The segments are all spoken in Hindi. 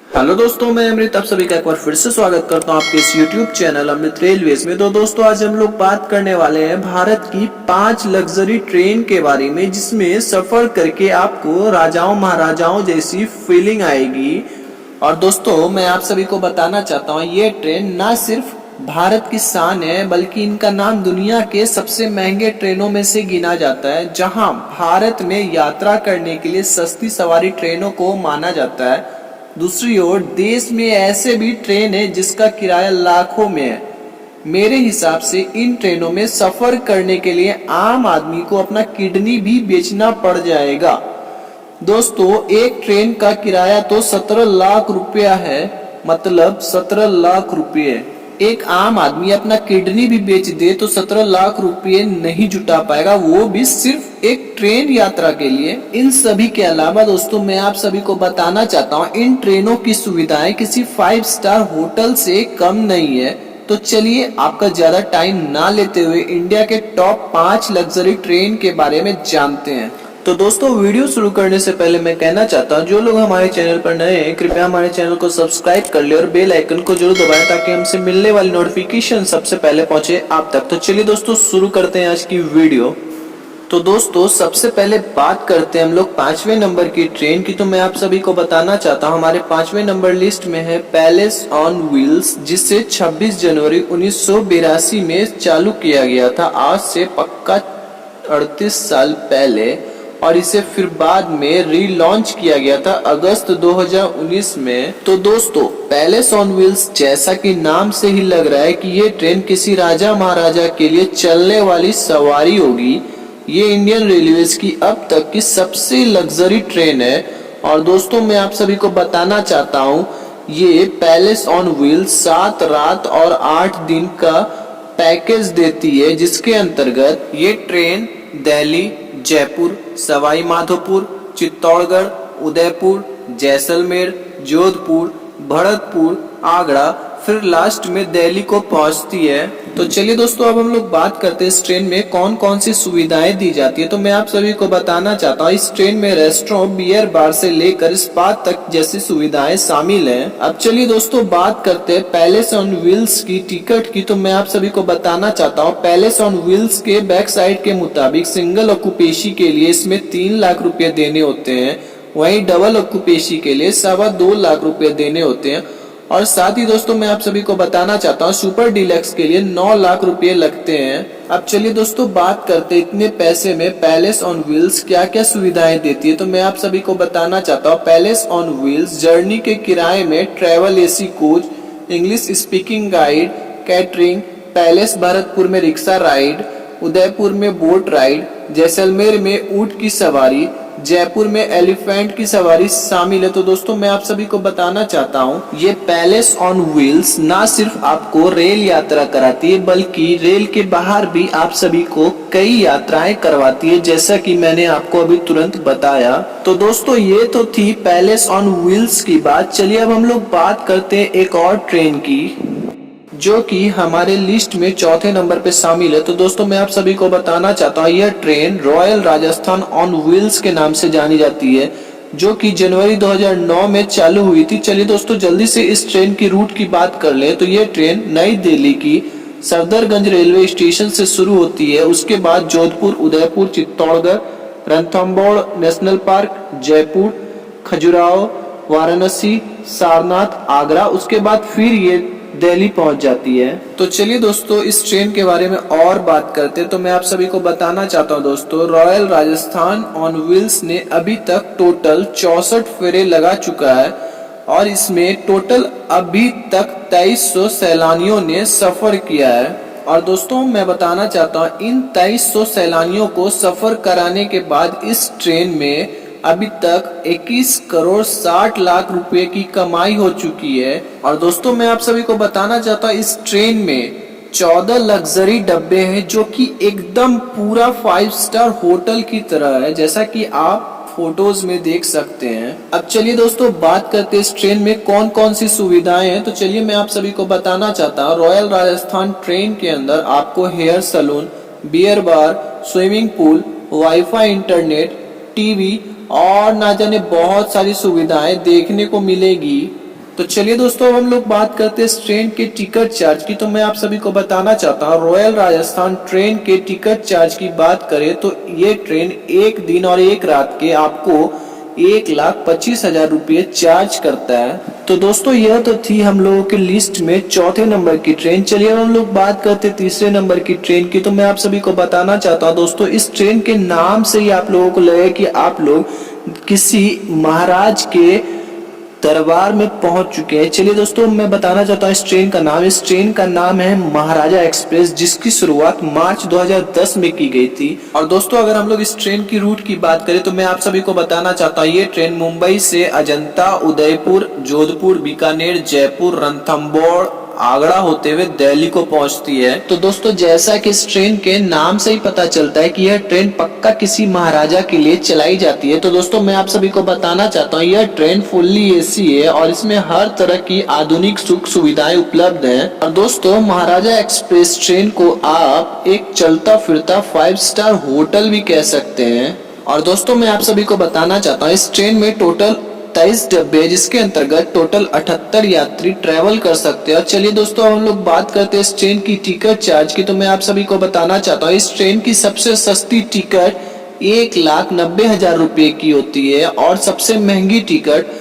हेलो दोस्तों, मैं अमृत आप सभी का एक बार फिर से स्वागत करता हूं आपके इस YouTube चैनल अमृत रेलवेज में। तो दोस्तों, आज हम लोग बात करने वाले हैं भारत की 5 लग्जरी ट्रेन के बारे में, जिसमें सफर करके आपको राजाओं महाराजाओं जैसी फीलिंग आएगी। और दोस्तों, मैं आप सभी को बताना चाहता हूँ, ये ट्रेन ना सिर्फ भारत की शान है, बल्कि इनका नाम दुनिया के सबसे महंगे ट्रेनों में से गिना जाता है। जहां भारत में यात्रा करने के लिए सस्ती सवारी ट्रेनों को माना जाता है, दूसरी ओर देश में ऐसे भी ट्रेन है जिसका किराया लाखों में है। मेरे हिसाब से इन ट्रेनों में सफर करने के लिए आम आदमी को अपना किडनी भी बेचना पड़ जाएगा। दोस्तों, एक ट्रेन का किराया तो 17 लाख रुपया है, मतलब 17 लाख रुपये। एक आम आदमी अपना किडनी भी बेच दे तो 17 लाख रुपये नहीं जुटा पाएगा, वो भी सिर्फ एक ट्रेन यात्रा के लिए। इन सभी के अलावा दोस्तों, मैं आप सभी को बताना चाहता हूँ, इन ट्रेनों की सुविधाएं किसी 5 स्टार होटल से कम नहीं है। तो चलिए, आपका ज्यादा टाइम ना लेते हुए इंडिया के टॉप 5 लग्जरी ट्रेन के बारे में जानते हैं। तो दोस्तों, वीडियो शुरू करने से पहले मैं कहना चाहता हूँ, जो लोग हमारे चैनल पर नए हैं, कृपया हमारे चैनल को सब्सक्राइब कर ले और बेल आइकन को जरूर दबाएं, ताकि हमसे मिलने वाली नोटिफिकेशन सबसे पहले पहुंचे आप तक। तो चलिए दोस्तों, शुरू करते हैं आज की वीडियो। तो दोस्तों, सबसे पहले बात करते हैं हम लोग 5वें नंबर की ट्रेन की। तो मैं आप सभी को बताना चाहता हूँ, हमारे 5वें नंबर लिस्ट में है पैलेस ऑन व्हील्स, जिसे 26 जनवरी 1982 में चालू किया गया था, आज से पक्का 38 साल पहले। और इसे फिर बाद में रीलॉन्च किया गया था अगस्त 2019 में। तो दोस्तों, पैलेस ऑन व्हील्स, जैसा कि नाम से ही लग रहा है कि ये ट्रेन किसी राजा महाराजा के लिए चलने वाली सवारी होगी। ये इंडियन रेलवेज की अब तक की सबसे लग्जरी ट्रेन है। और दोस्तों, मैं आप सभी को बताना चाहता हूँ, ये पैलेस ऑन व्हील्स 7 रात और 8 दिन का पैकेज देती है, जिसके अंतर्गत ये ट्रेन दिल्ली, जयपुर, सवाई माधोपुर, चित्तौड़गढ़, उदयपुर, जैसलमेर, जोधपुर, भरतपुर, आगरा, फिर लास्ट में दिल्ली को पहुंचती है। तो चलिए दोस्तों, अब हम लोग बात करते हैं इस ट्रेन में कौन कौन सी सुविधाएं दी जाती है। तो मैं आप सभी को बताना चाहता हूँ, इस ट्रेन में रेस्टोरेंट, बियर बार से लेकर स्पा तक जैसी सुविधाएं शामिल हैं। अब चलिए दोस्तों, बात करते हैं पैलेस ऑन व्हील्स की टिकट की। तो मैं आप सभी को बताना चाहता हूँ, पैलेस ऑन व्हील्स के बैक साइड के मुताबिक सिंगल ऑक्यूपेशी के लिए इसमें 3 लाख रुपए देने होते हैं, वहीं डबल ऑक्यूपेशी के लिए 2.25 लाख रुपए देने होते हैं। और साथ ही दोस्तों, मैं आप सभी को बताना चाहता हूँ, सुपर डिलक्स के लिए 9 लाख रुपए लगते हैं। अब चलिए दोस्तों, बात करते हैं इतने पैसे में पैलेस ऑन व्हील्स क्या क्या सुविधाएं देती है। तो मैं आप सभी को बताना चाहता हूँ, पैलेस ऑन व्हील्स जर्नी के किराए में travel AC coach, English speaking guide, catering, palace Bharatpur में रिक्शा राइड, उदयपुर में बोट राइड, जैसलमेर में ऊंट की सवारी, जयपुर में एलिफेंट की सवारी शामिल है। तो दोस्तों, मैं आप सभी को बताना चाहता हूँ, ये पैलेस ऑन व्हील्स ना सिर्फ आपको रेल यात्रा कराती है, बल्कि रेल के बाहर भी आप सभी को कई यात्राएं करवाती है, जैसा कि मैंने आपको अभी तुरंत बताया। तो दोस्तों, ये तो थी पैलेस ऑन व्हील्स की बात। चलिए अब हम लोग बात करते हैं एक और ट्रेन की, जो कि हमारे लिस्ट में 4थे नंबर पे शामिल है। तो दोस्तों, मैं आप सभी को बताना चाहता हूँ, यह train royal Rajasthan on wheels के नाम से जानी जाती है, जो कि जनवरी 2009 में चालू हुई थी। चलिए दोस्तों, जल्दी से इस ट्रेन की रूट की बात कर ले। तो ये ट्रेन नई दिल्ली की सफदरगंज रेलवे स्टेशन से शुरू होती है, उसके बाद जोधपुर, उदयपुर, चित्तौड़गढ़, रणथंबोर नेशनल पार्क, जयपुर, खजुराहो, वाराणसी, सारनाथ, आगरा, उसके बाद फिर ये दिल्ली पहुंच जाती है। तो चलिए दोस्तों, इस ट्रेन के बारे में और बात करते हैं। तो मैं आप सभी को बताना चाहता हूं दोस्तों, रॉयल राजस्थान ऑन व्हील्स ने अभी तक टोटल 64 फेरे लगा चुका है, और इसमें टोटल अभी तक 2300 सैलानियों ने सफर किया है। और दोस्तों, मैं बताना चाहता हूँ, इन 2300 सैलानियों को सफर कराने के बाद इस ट्रेन में अभी तक 21 करोड़ 60 लाख रुपए की कमाई हो चुकी है। और दोस्तों, मैं आप सभी को बताना चाहता हूँ, इस ट्रेन में 14 लग्जरी डब्बे हैं, जो कि एकदम पूरा 5 स्टार होटल की तरह है, जैसा कि आप फोटोज में देख सकते हैं। अब चलिए दोस्तों, बात करते हैं इस ट्रेन में कौन कौन सी सुविधाएं हैं। तो चलिए मैं आप सभी को बताना चाहता हूँ, रॉयल राजस्थान ट्रेन के अंदर आपको hair salon, beer bar, swimming pool, wifi, internet, TV और ना जाने बहुत सारी सुविधाएं देखने को मिलेगी। तो चलिए दोस्तों, अब हम लोग बात करते हैं इस ट्रेन के टिकट चार्ज की। तो मैं आप सभी को बताना चाहता हूँ, रॉयल राजस्थान ट्रेन के टिकट चार्ज की बात करें तो ये ट्रेन एक दिन और एक रात के आपको 1,25,000 रुपये चार्ज करता है। तो दोस्तों यह तो थी हम लोगों के लिस्ट में चौथे नंबर की ट्रेन। चलिए हम लोग बात करते तीसरे नंबर की ट्रेन की। तो मैं आप सभी को बताना चाहता हूँ दोस्तों, इस ट्रेन के नाम से ही आप लोगों को लगे कि आप लोग किसी महाराज के दरबार में पहुंच चुके हैं। चलिए दोस्तों, मैं बताना चाहता हूँ इस ट्रेन का नाम है महाराजा एक्सप्रेस, जिसकी शुरुआत मार्च 2010 में की गई थी। और दोस्तों अगर हम लोग इस ट्रेन की रूट की बात करें तो मैं आप सभी को बताना चाहता हूँ, ये ट्रेन मुंबई से अजंता, उदयपुर, जोधपुर, बीकानेर, जयपुर, रणथंबोर, आगरा होते हुए दिल्ली को पहुंचती है। तो दोस्तों जैसा कि इस ट्रेन के नाम से ही पता चलता है कि यह ट्रेन पक्का किसी महाराजा के लिए चलाई जाती है। तो दोस्तों मैं आप सभी को बताना चाहता हूँ, यह ट्रेन फुल्ली एसी है और इसमें हर तरह की आधुनिक सुख सुविधाएं उपलब्ध हैं। और दोस्तों महाराजा एक्सप्रेस ट्रेन को आप एक चलता फिरता 5 स्टार होटल भी कह सकते हैं। और दोस्तों मैं आप सभी को बताना चाहता हूँ, इस ट्रेन में टोटल 23 डब्बे, जिसके अंतर्गत टोटल 78 यात्री ट्रेवल कर सकते हैं। और चलिए दोस्तों हम लोग बात करते हैं इस ट्रेन की टिकट चार्ज की। तो मैं आप सभी को बताना चाहता हूँ, इस ट्रेन की सबसे सस्ती टिकट 1,90,000 रुपये की होती है और सबसे महंगी टिकट,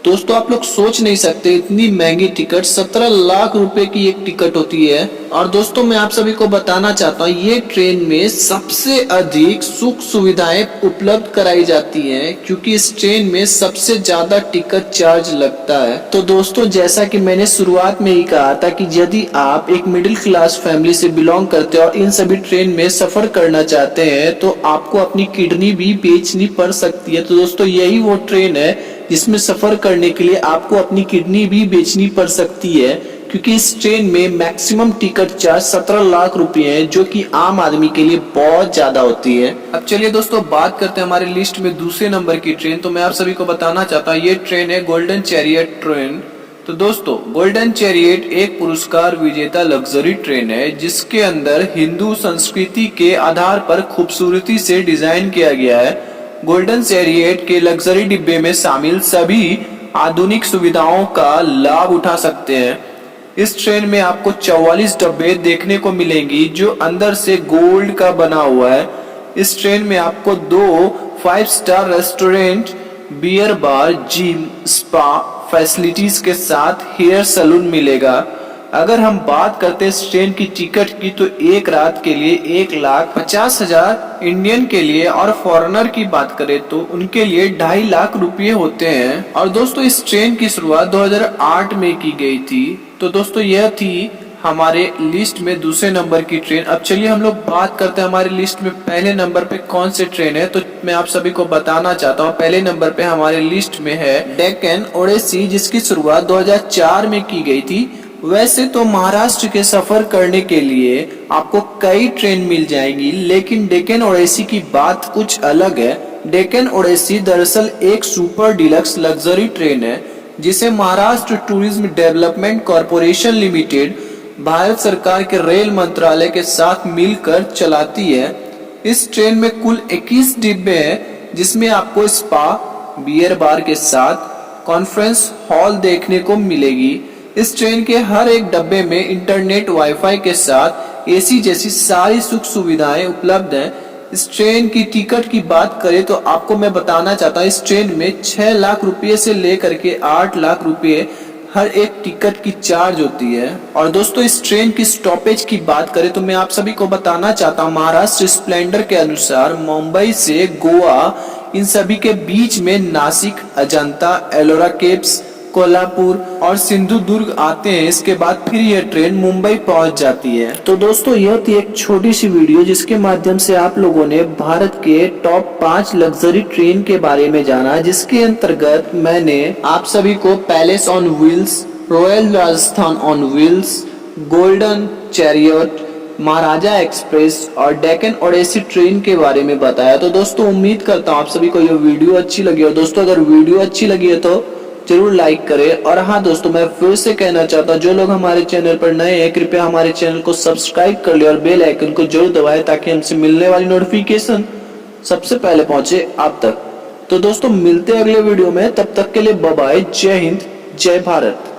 दोस्तों आप लोग सोच नहीं सकते इतनी महंगी टिकट 17 लाख रुपए की एक टिकट होती है। और दोस्तों मैं आप सभी को बताना चाहता हूँ, ये ट्रेन में सबसे अधिक सुख सुविधाएं उपलब्ध कराई जाती हैं, क्योंकि इस ट्रेन में सबसे ज्यादा टिकट चार्ज लगता है। तो दोस्तों जैसा कि मैंने शुरुआत में ही कहा था कि यदि आप एक मिडिल क्लास फैमिली से बिलोंग करते हैं और इन सभी ट्रेन में सफर करना चाहते हैं तो आपको अपनी किडनी भी बेचनी पड़ सकती है। तो दोस्तों यही वो ट्रेन है जिसमें सफर करने के लिए आपको अपनी किडनी भी बेचनी पड़ सकती है, क्योंकि इस ट्रेन में मैक्सिमम टिकट चार्ज 17 लाख रुपए है, जो कि आम आदमी के लिए बहुत ज्यादा होती है। अब चलिए दोस्तों बात करते हैं हमारे लिस्ट में दूसरे नंबर की ट्रेन। तो मैं आप सभी को बताना चाहता हूँ, ये ट्रेन है गोल्डन चैरियट ट्रेन। तो दोस्तों गोल्डन चैरियट एक पुरस्कार विजेता लग्जरी ट्रेन है, जिसके अंदर हिंदू संस्कृति के आधार पर खूबसूरती से डिजाइन किया गया है। गोल्डन चैरियट के लग्जरी डिब्बे में शामिल सभी आधुनिक सुविधाओं का लाभ उठा सकते हैं। इस ट्रेन में आपको 44 डब्बे देखने को मिलेंगी, जो अंदर से गोल्ड का बना हुआ है। इस ट्रेन में आपको 2 5 star restaurant, beer bar, gym, spa facilities के साथ हेयर सैलून मिलेगा। अगर हम बात करते हैं इस ट्रेन की टिकट की तो एक रात के लिए 1,50,000 इंडियन के लिए, और फॉरेनर की बात करें तो उनके लिए 2.5 लाख रुपये होते हैं। और दोस्तों इस ट्रेन की शुरुआत 2008 में की गई थी। तो दोस्तों यह थी हमारे लिस्ट में दूसरे नंबर की ट्रेन। अब चलिए हम लोग बात करते हैं हमारे लिस्ट में पहले नंबर पे कौन से ट्रेन है। तो मैं आप सभी को बताना चाहता हूँ, पहले नंबर पे हमारे लिस्ट में है डेक्कन ओडेसी, जिसकी शुरुआत 2004 में की गई थी। वैसे तो महाराष्ट्र के सफर करने के लिए आपको कई ट्रेन मिल जाएंगी, लेकिन डेक्कन ओडेसी की बात कुछ अलग है। डेक्कन ओडेसी दरअसल एक सुपर डिलक्स लग्जरी ट्रेन है, जिसे Maharashtra tourism development corporation limited Bharat सरकार के रेल मंत्रालय के साथ मिलकर चलाती है। इस ट्रेन में कुल 21 डिब्बे हैं, जिसमें आपको स्पा, बियर बार के साथ कॉन्फ्रेंस हॉल देखने को मिलेगी। इस ट्रेन के हर एक डब्बे में इंटरनेट, वाईफाई के साथ एसी जैसी सारी सुख सुविधाएं उपलब्ध हैं। इस ट्रेन की टिकट की बात करें तो आपको मैं बताना चाहता हूँ, इस ट्रेन में 6 लाख रुपये से लेकर के 8 लाख रुपये हर एक टिकट की चार्ज होती है। और दोस्तों इस ट्रेन की स्टॉपेज की बात करें तो मैं आप सभी को बताना चाहता हूँ, महाराष्ट्र स्प्लेंडर के अनुसार मुंबई से गोवा इन सभी के बीच में नासिक, अजंता, एलोरा केव्स, कोल्हापुर और सिंधुदुर्ग आते हैं। इसके बाद फिर यह ट्रेन मुंबई पहुंच जाती है। तो दोस्तों यह थी एक छोटी सी वीडियो, जिसके माध्यम से आप लोगों ने भारत के टॉप 5 लग्जरी ट्रेन के बारे में जाना, जिसके अंतर्गत मैंने आप सभी को palace on wheels, royal Rajasthan on wheels, golden chariot, Maharaja express और डेक्कन ओडेसी ट्रेन के बारे में बताया। तो दोस्तों उम्मीद करता हूँ आप सभी को यह वीडियो अच्छी लगी। और दोस्तों अगर वीडियो अच्छी लगी है तो जरूर लाइक करें। और हाँ दोस्तों, मैं फिर से कहना चाहता हूँ, जो लोग हमारे चैनल पर नए हैं कृपया हमारे चैनल को सब्सक्राइब कर ले और बेल आइकन को जरूर दबाएं, ताकि हमसे मिलने वाली नोटिफिकेशन सबसे पहले पहुंचे आप तक। तो दोस्तों मिलते हैं अगले वीडियो में, तब तक के लिए बाय बाय, जय हिंद, जय भारत।